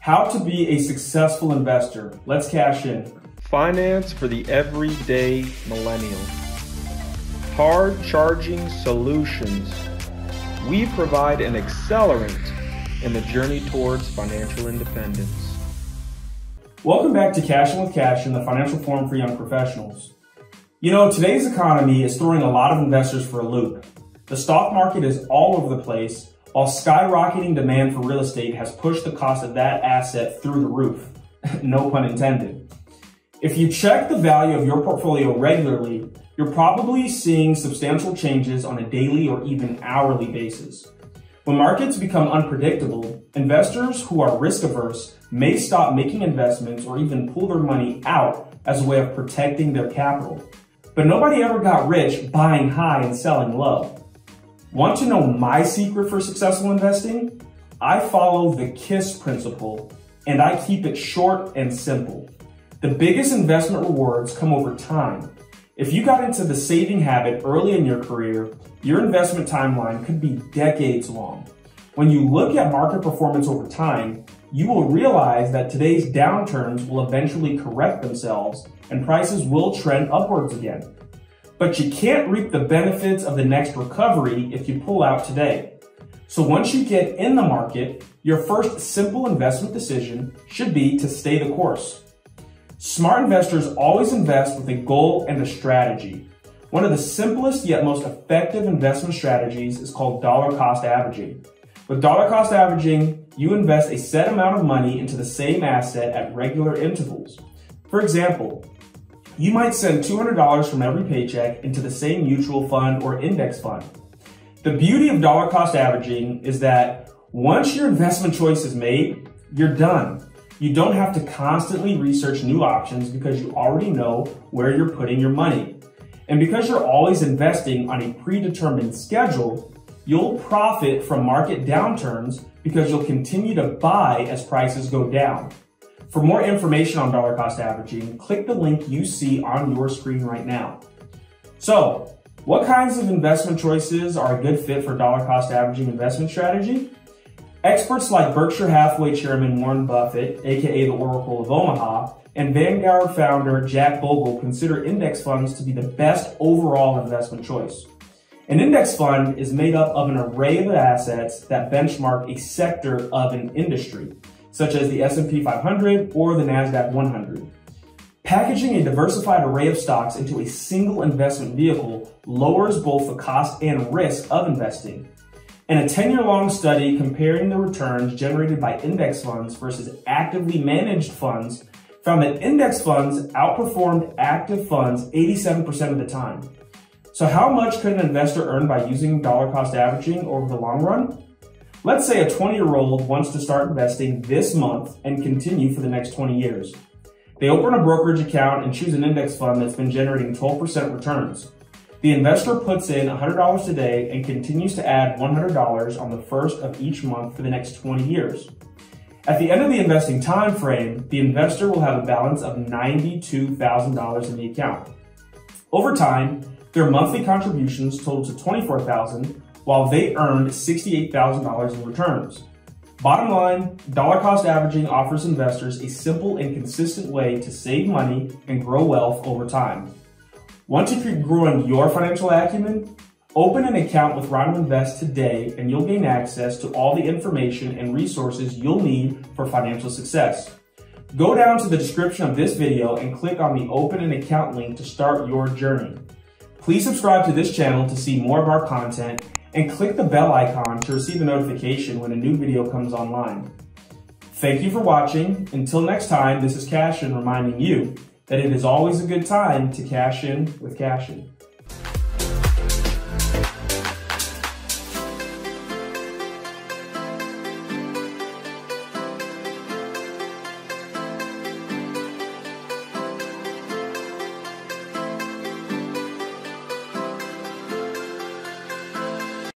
How to be a successful investor. Let's cash in. Finance for the everyday millennial. Hard charging solutions. We provide an accelerant in the journey towards financial independence. Welcome back to Cash In with Cash, the financial forum for young professionals. You know, today's economy is throwing a lot of investors for a loop. The stock market is all over the place, while skyrocketing demand for real estate has pushed the cost of that asset through the roof. No pun intended. If you check the value of your portfolio regularly, you're probably seeing substantial changes on a daily or even hourly basis. When markets become unpredictable, investors who are risk averse may stop making investments or even pull their money out as a way of protecting their capital. But nobody ever got rich buying high and selling low. Want to know my secret for successful investing? I follow the K.I.S.S principle, and I keep it short and simple. The biggest investment rewards come over time. If you got into the saving habit early in your career, your investment timeline could be decades long. When you look at market performance over time, you will realize that today's downturns will eventually correct themselves and prices will trend upwards again. But you can't reap the benefits of the next recovery if you pull out today. So once you get in the market, your first simple investment decision should be to stay the course. Smart investors always invest with a goal and a strategy. One of the simplest yet most effective investment strategies is called dollar cost averaging. With dollar cost averaging, you invest a set amount of money into the same asset at regular intervals. For example, you might send $200 from every paycheck into the same mutual fund or index fund. The beauty of dollar cost averaging is that once your investment choice is made, you're done. You don't have to constantly research new options because you already know where you're putting your money. And because you're always investing on a predetermined schedule, you'll profit from market downturns because you'll continue to buy as prices go down. For more information on dollar cost averaging, click the link you see on your screen right now. So, what kinds of investment choices are a good fit for dollar cost averaging investment strategy? Experts like Berkshire Hathaway Chairman Warren Buffett, aka the Oracle of Omaha, and Vanguard founder Jack Bogle consider index funds to be the best overall investment choice. An index fund is made up of an array of assets that benchmark a sector of an industry, such as the S&P 500 or the NASDAQ 100. Packaging a diversified array of stocks into a single investment vehicle lowers both the cost and risk of investing. In a 10-year-long study comparing the returns generated by index funds versus actively managed funds found that index funds outperformed active funds 87% of the time. So how much could an investor earn by using dollar cost averaging over the long run? Let's say a 20-year-old wants to start investing this month and continue for the next 20 years. They open a brokerage account and choose an index fund that's been generating 12% returns. The investor puts in $100 today and continues to add $100 on the first of each month for the next 20 years. At the end of the investing time frame, the investor will have a balance of $92,000 in the account. Over time, their monthly contributions total to $24,000, while they earned $68,000 in returns. Bottom line, dollar cost averaging offers investors a simple and consistent way to save money and grow wealth over time. Want to keep growing your financial acumen? Open an account with RINO Invest today and you'll gain access to all the information and resources you'll need for financial success. Go down to the description of this video and click on the Open an Account link to start your journey. Please subscribe to this channel to see more of our content and click the bell icon to receive a notification when a new video comes online. Thank you for watching. Until next time, this is Cassian reminding you that it is always a good time to cash in with Cassian.